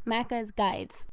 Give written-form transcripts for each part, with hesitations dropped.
Macca's Guides.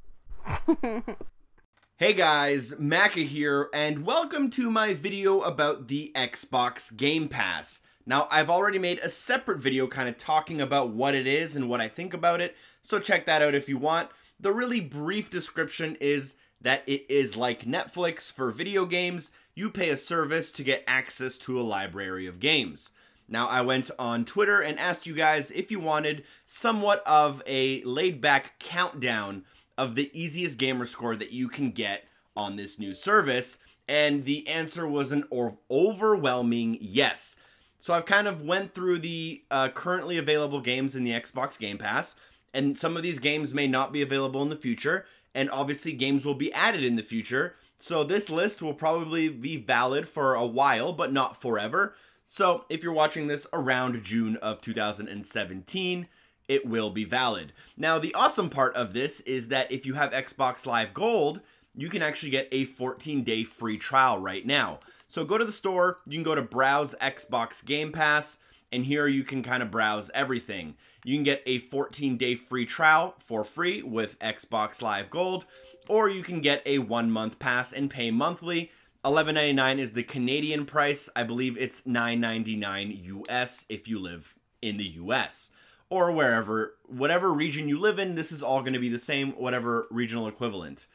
Hey guys, Macca here, and welcome to my video about the Xbox Game Pass. Now, I've already made a separate video kind of talking about what it is and what I think about it, so check that out if you want. The really brief description is that it is like Netflix for video games. You pay a service to get access to a library of games. Now, I went on Twitter and asked you guys if you wanted somewhat of a laid-back countdown of the easiest gamer score that you can get on this new service, and the answer was an overwhelming yes. So I've kind of went through the currently available games in the Xbox Game Pass, and some of these games may not be available in the future, and obviously games will be added in the future, so this list will probably be valid for a while, but not forever. So if you're watching this around June of 2017, it will be valid. Now, the awesome part of this is that if you have Xbox Live Gold, you can actually get a 14-day free trial right now. So go to the store, you can go to Browse Xbox Game Pass, and here you can kind of browse everything. You can get a 14-day free trial for free with Xbox Live Gold, or you can get a 1-month pass and pay monthly. $11.99 is the Canadian price. I believe it's $9.99 US if you live in the US. Or whatever region you live in, this is all going to be the same, whatever regional equivalent.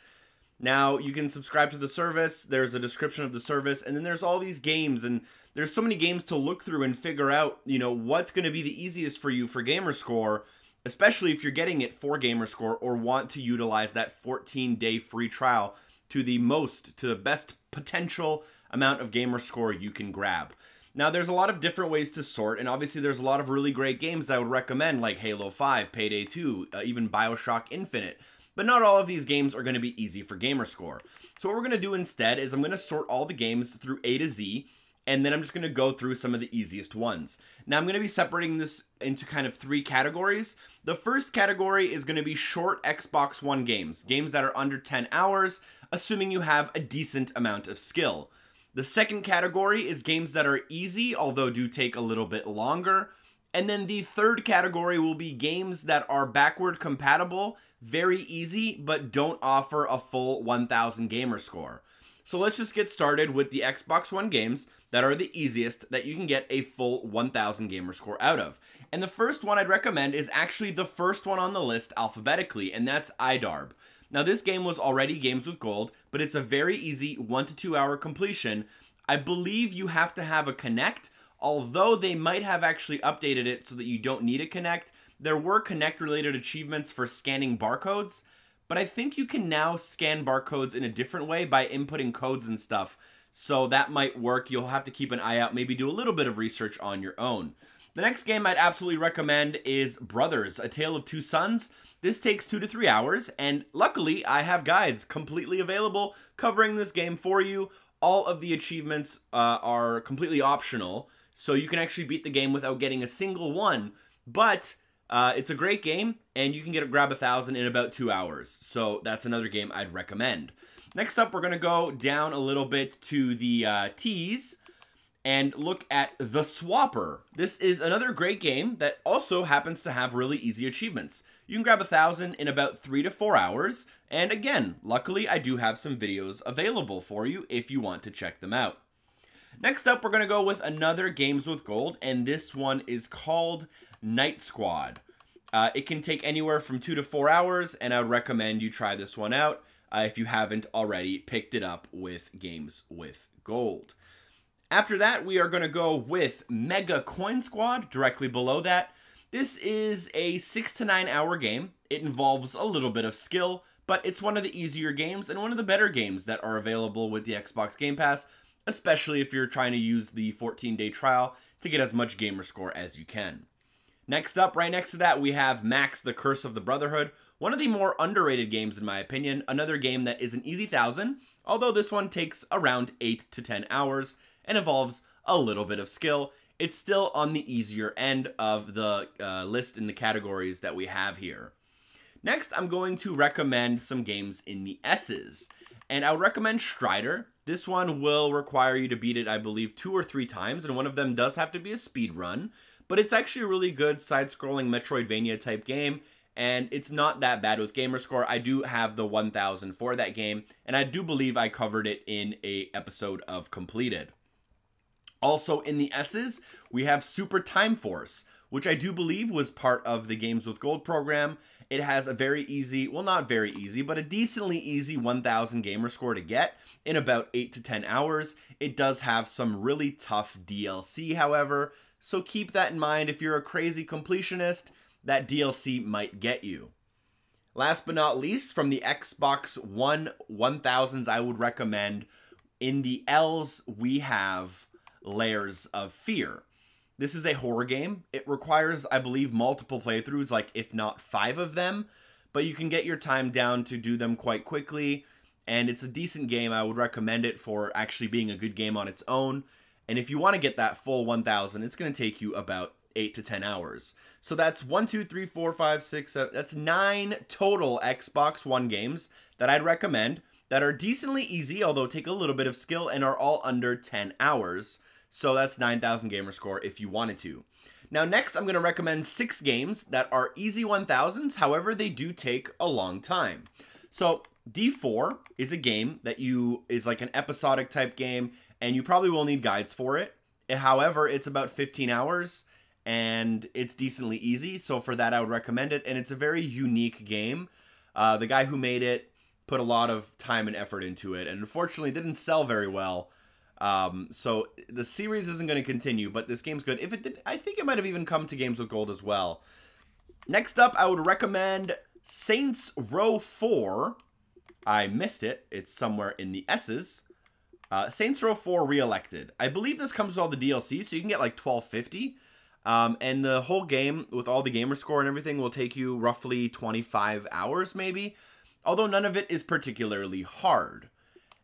Now, you can subscribe to the service, there's a description of the service, and then there's all these games, and there's so many games to look through and figure out, you know, what's going to be the easiest for you for Gamerscore, especially if you're getting it for Gamerscore or want to utilize that 14-day free trial to the best potential amount of Gamerscore you can grab. Now, there's a lot of different ways to sort, and obviously there's a lot of really great games that I would recommend, like Halo 5, Payday 2, even Bioshock Infinite. But not all of these games are going to be easy for Gamerscore. So what we're going to do instead is I'm going to sort all the games through A to Z, and then I'm just going to go through some of the easiest ones. Now, I'm going to be separating this into kind of 3 categories. The first category is going to be short Xbox One games, games that are under 10 hours, assuming you have a decent amount of skill. The second category is games that are easy, although do take a little bit longer. And then the third category will be games that are backward compatible, very easy, but don't offer a full 1000 gamer score. So let's just get started with the Xbox One games that are the easiest that you can get a full 1000 gamer score out of. And the first one I'd recommend is actually the first one on the list alphabetically, and that's iDarb. Now, this game was already Games with Gold, but it's a very easy 1 to 2 hour completion. I believe you have to have a Kinect, although they might have actually updated it so that you don't need a Kinect. There were Kinect-related achievements for scanning barcodes, but I think you can now scan barcodes in a different way by inputting codes and stuff, so that might work. You'll have to keep an eye out, maybe do a little bit of research on your own. The next game I'd absolutely recommend is Brothers, A Tale of Two Sons. This takes 2 to 3 hours, and luckily I have guides completely available covering this game for you. All of the achievements are completely optional, so you can actually beat the game without getting a single one, but it's a great game, and you can grab 1000 in about 2 hours, so that's another game I'd recommend. Next up, we're going to go down a little bit to the T's and look at The Swapper. This is another great game that also happens to have really easy achievements. You can grab 1000 in about 3 to 4 hours, and again, luckily I do have some videos available for you if you want to check them out. Next up, we're going to go with another Games with Gold, and this one is called Night Squad. It can take anywhere from 2 to 4 hours, and I would recommend you try this one out if you haven't already picked it up with Games with Gold. After that, we are going to go with Mega Coin Squad, directly below that. This is a 6 to 9 hour game. It involves a little bit of skill, but it's one of the easier games and one of the better games that are available with the Xbox Game Pass, especially if you're trying to use the 14-day trial to get as much gamer score as you can. Next up, right next to that, we have Max, The Curse of the Brotherhood, one of the more underrated games in my opinion, another game that is an easy 1000, although this one takes around 8 to 10 hours and involves a little bit of skill. It's still on the easier end of the list in the categories that we have here. Next, I'm going to recommend some games in the S's, and I would recommend Strider. This one will require you to beat it, I believe, 2 or 3 times, and one of them does have to be a speed run, but it's actually a really good side-scrolling Metroidvania type game, and it's not that bad with Gamerscore. I do have the 1000 for that game, and I do believe I covered it in a episode of Completed. Also in the S's, we have Super Time Force, which I do believe was part of the Games with Gold program. It has a very easy, well, not very easy, but a decently easy 1000 Gamerscore to get in about 8 to 10 hours. It does have some really tough DLC, however, so keep that in mind. If you're a crazy completionist, that DLC might get you. Last but not least, from the Xbox One 1000s, I would recommend in the L's, we have Layers of Fear. This is a horror game. It requires, I believe, multiple playthroughs, like if not 5 of them, but you can get your time down to do them quite quickly, and it's a decent game. I would recommend it for actually being a good game on its own, and if you want to get that full 1000, it's going to take you about 8 to 10 hours. So that's 1, 2, 3, 4, 5, 6, 7, that's 9 total Xbox One games that I'd recommend that are decently easy, although take a little bit of skill, and are all under 10 hours. So that's 9,000 Gamerscore if you wanted to. Now next, I'm going to recommend 6 games that are easy 1000s, however, they do take a long time. So D4 is a game that is like an episodic type game, and you probably will need guides for it. However, it's about 15 hours, and it's decently easy, so for that I would recommend it, and it's a very unique game. The guy who made it put a lot of time and effort into it, and unfortunately didn't sell very well. So the series isn't going to continue, but this game's good. If it did, I think it might have even come to Games with Gold as well. Next up, I would recommend Saints Row 4. I missed it. It's somewhere in the S's. Saints Row 4 Reelected. I believe this comes with all the DLC, so you can get like $12.50. And the whole game, with all the Gamerscore and everything, will take you roughly 25 hours maybe. Although none of it is particularly hard.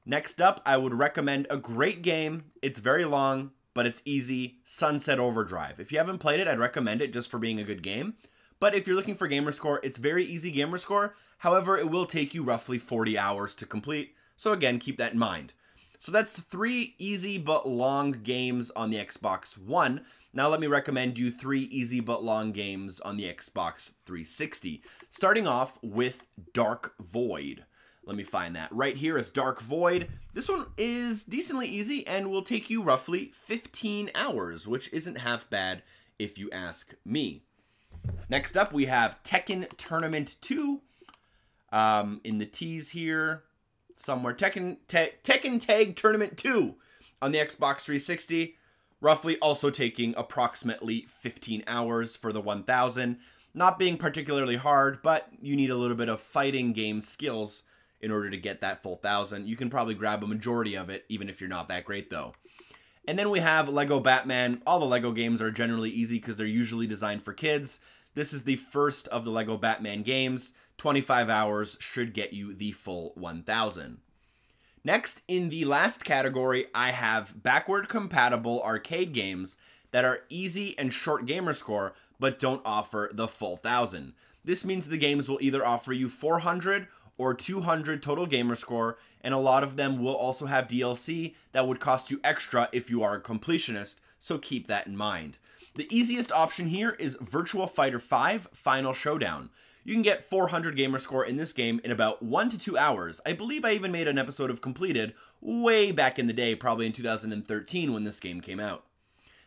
Next up, I would recommend a great game. It's very long, but it's easy. Sunset Overdrive. If you haven't played it, I'd recommend it just for being a good game. But if you're looking for Gamerscore, it's very easy Gamerscore. However, it will take you roughly 40 hours to complete. So again, keep that in mind. So that's 3 easy but long games on the Xbox One. Now let me recommend you 3 easy but long games on the Xbox 360. Starting off with Dark Void. Let me find that. Right here is Dark Void. This one is decently easy and will take you roughly 15 hours, which isn't half bad if you ask me. Next up, we have Tekken Tournament 2. In the T's here, somewhere. Tekken Tag Tournament 2 on the Xbox 360. Roughly also taking approximately 15 hours for the 1000. Not being particularly hard, but you need a little bit of fighting game skills in order to get that full 1000. You can probably grab a majority of it, even if you're not that great though. And then we have Lego Batman. All the Lego games are generally easy because they're usually designed for kids. This is the first of the Lego Batman games. 25 hours should get you the full 1000. Next, in the last category, I have backward compatible arcade games that are easy and short Gamerscore, but don't offer the full 1000. This means the games will either offer you 400 or 200 total Gamerscore, and a lot of them will also have DLC that would cost you extra if you are a completionist, so keep that in mind. The easiest option here is Virtua Fighter 5 Final Showdown. You can get 400 Gamerscore in this game in about 1 to 2 hours. I believe I even made an episode of Completed way back in the day, probably in 2013 when this game came out.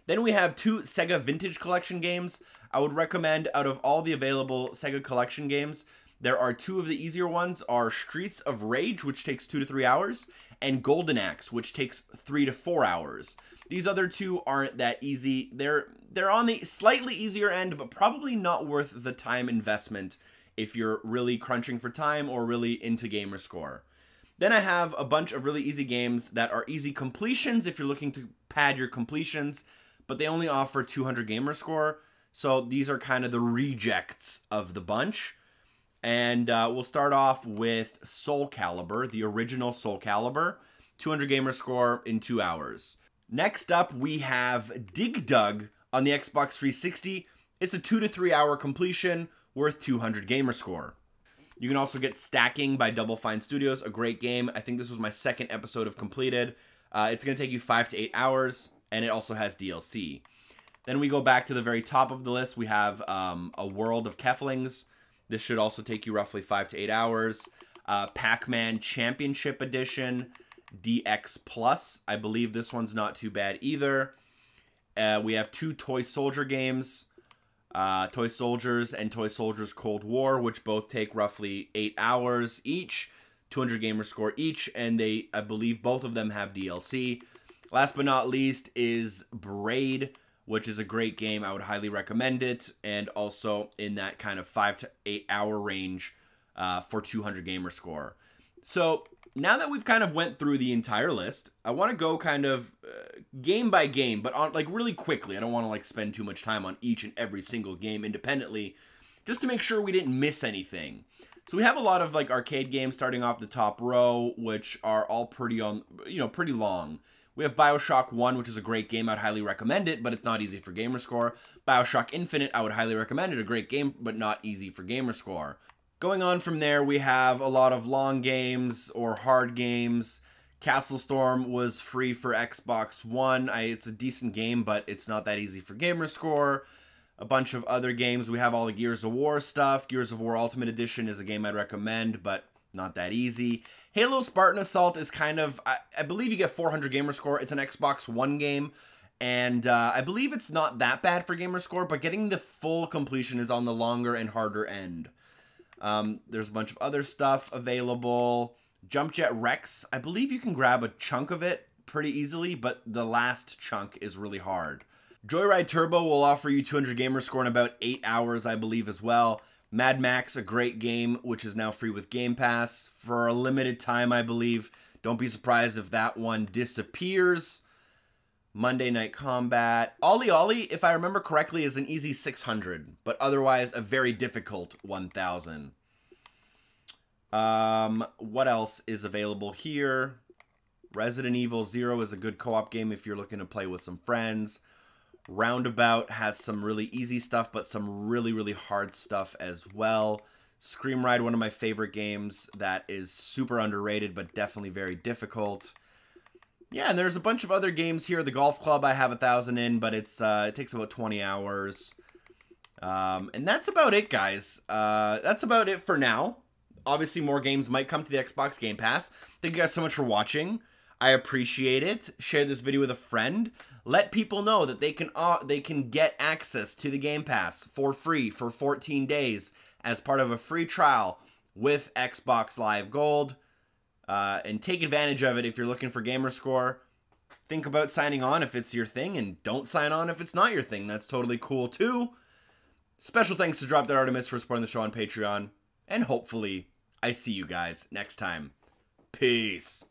Then we have 2 Sega Vintage Collection games. I would recommend, out of all the available Sega Collection games, there are 2 of the easier ones are Streets of Rage, which takes 2 to 3 hours, and Golden Axe, which takes 3 to 4 hours. These other 2 aren't that easy. They're on the slightly easier end, but probably not worth the time investment if you're really crunching for time or really into Gamerscore. Then I have a bunch of really easy games that are easy completions if you're looking to pad your completions, but they only offer 200 Gamerscore, so these are kind of the rejects of the bunch. And we'll start off with Soul Calibur, the original Soul Calibur, 200 Gamerscore in 2 hours. Next up, we have Dig Dug on the Xbox 360. It's a 2 to 3 hour completion worth 200 Gamerscore. You can also get Stacking by Double Fine Studios, a great game. I think this was my 2nd episode of Completed. It's going to take you 5 to 8 hours, and it also has DLC. Then we go back to the very top of the list. We have A World of Cufflinks. This should also take you roughly 5 to 8 hours. Pac-Man Championship Edition, DX Plus. I believe this one's not too bad either. We have 2 Toy Soldier games, Toy Soldiers and Toy Soldiers Cold War, which both take roughly 8 hours each, 200 Gamerscore each, and I believe both of them have DLC. Last but not least is Braid, which is a great game. I would highly recommend it, and also in that kind of 5 to 8 hour range for 200 Gamerscore. So now that we've kind of went through the entire list, I want to go kind of game by game, but on like really quickly. I don't want to like spend too much time on each and every single game independently, just to make sure we didn't miss anything. So we have a lot of like arcade games starting off the top row, which are all pretty long. We have Bioshock 1, which is a great game. I'd highly recommend it, but it's not easy for Gamerscore. Bioshock Infinite, I would highly recommend it. A great game, but not easy for Gamerscore. Going on from there, we have a lot of long games or hard games. Castle Storm was free for Xbox One. It's a decent game, but it's not that easy for Gamerscore. A bunch of other games. We have all the Gears of War stuff. Gears of War Ultimate Edition is a game I'd recommend, but not that easy. Halo Spartan Assault is kind of, I believe you get 400 Gamerscore. It's an Xbox One game, and I believe it's not that bad for Gamerscore, but getting the full completion is on the longer and harder end. There's a bunch of other stuff available. Jump Jet Rex, I believe you can grab a chunk of it pretty easily, but the last chunk is really hard. Joyride Turbo will offer you 200 Gamerscore in about 8 hours, I believe, as well. Mad Max, a great game, which is now free with Game Pass for a limited time, I believe. Don't be surprised if that one disappears. Monday Night Combat. Ollie Ollie, if I remember correctly, is an easy 600, but otherwise a very difficult 1000. What else is available here? Resident Evil 0 is a good co-op game if you're looking to play with some friends. Roundabout has some really easy stuff, but some really, really hard stuff as well. Scream Ride, one of my favorite games that is super underrated, but definitely very difficult. Yeah, and there's a bunch of other games here. The Golf Club, I have 1,000 in, but it takes about 20 hours. And that's about it, guys. That's about it for now. Obviously, more games might come to the Xbox Game Pass. Thank you guys so much for watching. I appreciate it. Share this video with a friend. Let people know that they can get access to the Game Pass for free for 14 days as part of a free trial with Xbox Live Gold. And take advantage of it if you're looking for Gamerscore. Think about signing on if it's your thing, and don't sign on if it's not your thing. That's totally cool too. Special thanks to Drop Dead Artemis for supporting the show on Patreon. And hopefully, I see you guys next time. Peace.